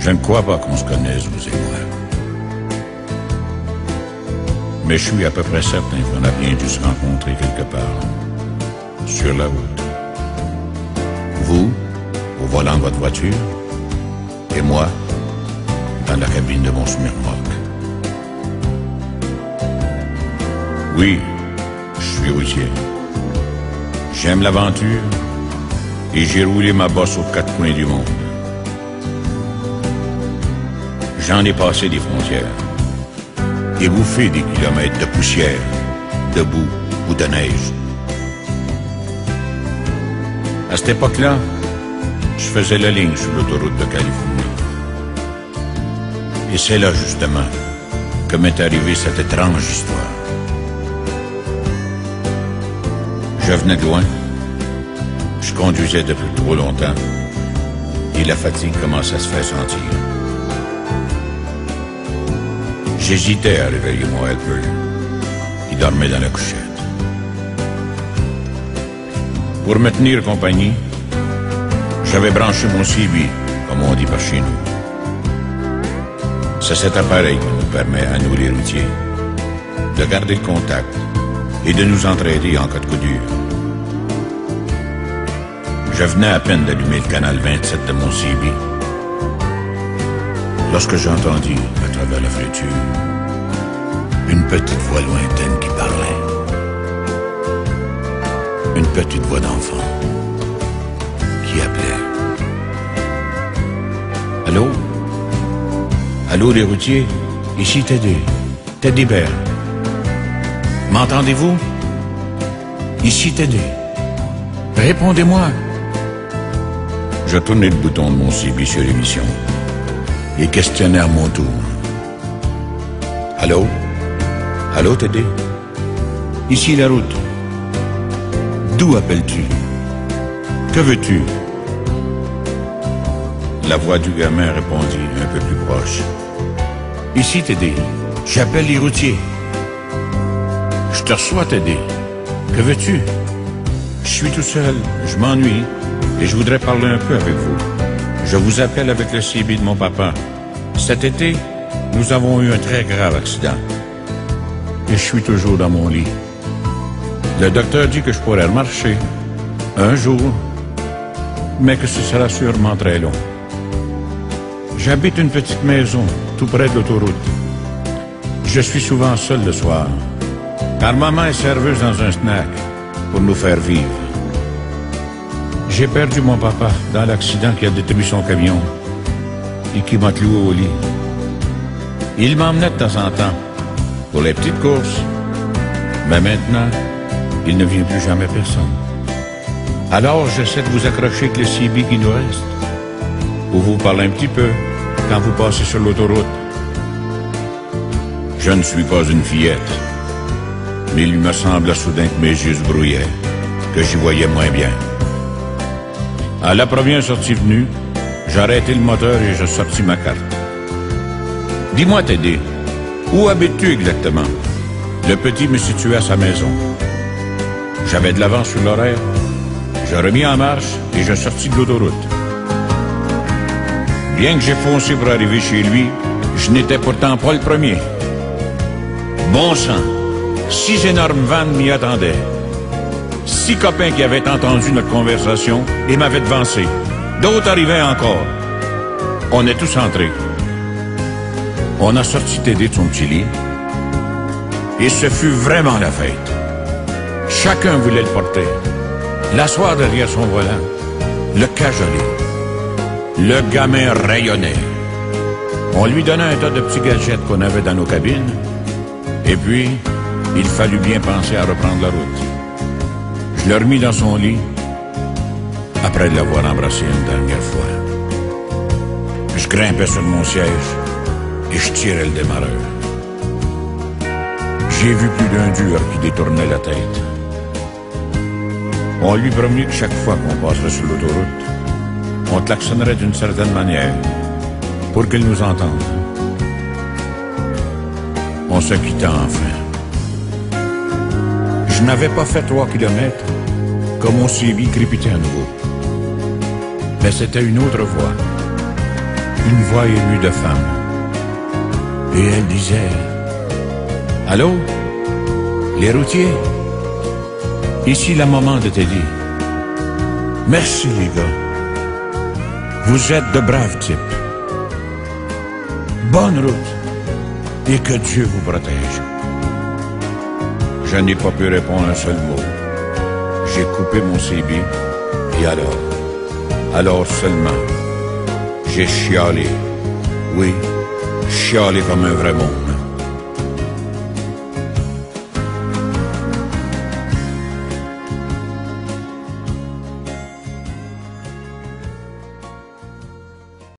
Je ne crois pas qu'on se connaisse, vous et moi. Mais je suis à peu près certain qu'on a bien dû se rencontrer quelque part, sur la route. Vous, au volant de votre voiture, et moi, dans la cabine de mon semi-remorque. Oui, je suis routier. J'aime l'aventure et j'ai roulé ma bosse aux quatre coins du monde. J'en ai passé des frontières et bouffé des kilomètres de poussière, de boue ou de neige. À cette époque-là, je faisais la ligne sur l'autoroute de Californie. Et c'est là, justement, que m'est arrivée cette étrange histoire. Je venais de loin, je conduisais depuis trop longtemps, et la fatigue commençait à se faire sentir. J'hésitais à réveiller mon helper, qui dormait dans la couchette. Pour me tenir compagnie, j'avais branché mon CB, comme on dit par chez nous. C'est cet appareil qui nous permet, à nous les routiers, de garder le contact et de nous entraider en cas de coup dur. Je venais à peine d'allumer le canal 27 de mon CB lorsque j'ai entendu, à travers la fréture, une petite voix lointaine qui parlait. Une petite voix d'enfant qui appelait. Allô? Allô, les routiers? Ici Teddy Bear. M'entendez-vous? Ici Teddy. Répondez-moi. Je tournais le bouton de mon CB sur l'émission et questionnais à mon tour. Allô? Allô, Teddy? Ici la route. D'où appelles-tu? Que veux-tu? La voix du gamin répondit un peu plus proche. Ici, Teddy. J'appelle les routiers. Je te reçois, Teddy. Que veux-tu? Je suis tout seul. Je m'ennuie. Et je voudrais parler un peu avec vous. Je vous appelle avec le CB de mon papa. Cet été, nous avons eu un très grave accident. Et je suis toujours dans mon lit. Le docteur dit que je pourrais marcher un jour, mais que ce sera sûrement très long. J'habite une petite maison tout près de l'autoroute. Je suis souvent seul le soir, car maman est serveuse dans un snack pour nous faire vivre. J'ai perdu mon papa dans l'accident qui a détruit son camion et qui m'a cloué au lit. Il m'emmenait de temps en temps pour les petites courses, mais maintenant, il ne vient plus jamais personne. Alors, j'essaie de vous accrocher avec le CB qui nous reste, pour vous parler un petit peu quand vous passez sur l'autoroute. Je ne suis pas une fillette, mais il me semble soudain que mes yeux se brouillaient, que j'y voyais moins bien. À la première sortie venue, j'ai arrêté le moteur et j'ai sorti ma carte. Dis-moi, Teddy, où habites-tu exactement? Le petit me situait à sa maison. J'avais de l'avance sur l'horaire. J'ai remis en marche et j'ai sorti de l'autoroute. Bien que j'ai foncé pour arriver chez lui, je n'étais pourtant pas le premier. Bon sang, 6 énormes vannes m'y attendaient. 6 copains qui avaient entendu notre conversation et m'avaient devancé. D'autres arrivaient encore. On est tous entrés. On a sorti Teddy de son petit lit. Et ce fut vraiment la fête. Chacun voulait le porter, l'asseoir derrière son volant, le cajoler. Le gamin rayonnait. On lui donnait un tas de petits gadgets qu'on avait dans nos cabines. Et puis, il fallut bien penser à reprendre la route. Je l'ai remis dans son lit, après l'avoir embrassé une dernière fois. Je grimpais sur mon siège et je tirais le démarreur. J'ai vu plus d'un dur qui détournait la tête. On lui promet que chaque fois qu'on passerait sur l'autoroute, on klaxonnerait d'une certaine manière pour qu'il nous entende. On se quitta enfin. Je n'avais pas fait 3 kilomètres quand mon CB crépitait à nouveau. Mais c'était une autre voix. une voix émue de femme. Et elle disait: Allô, les routiers? Ici la maman de Teddy. Merci les gars. Vous êtes de braves types. Bonne route et que Dieu vous protège. Je n'ai pas pu répondre un seul mot. J'ai coupé mon CB et alors seulement, j'ai chialé. Oui, chialé comme un vrai monstre.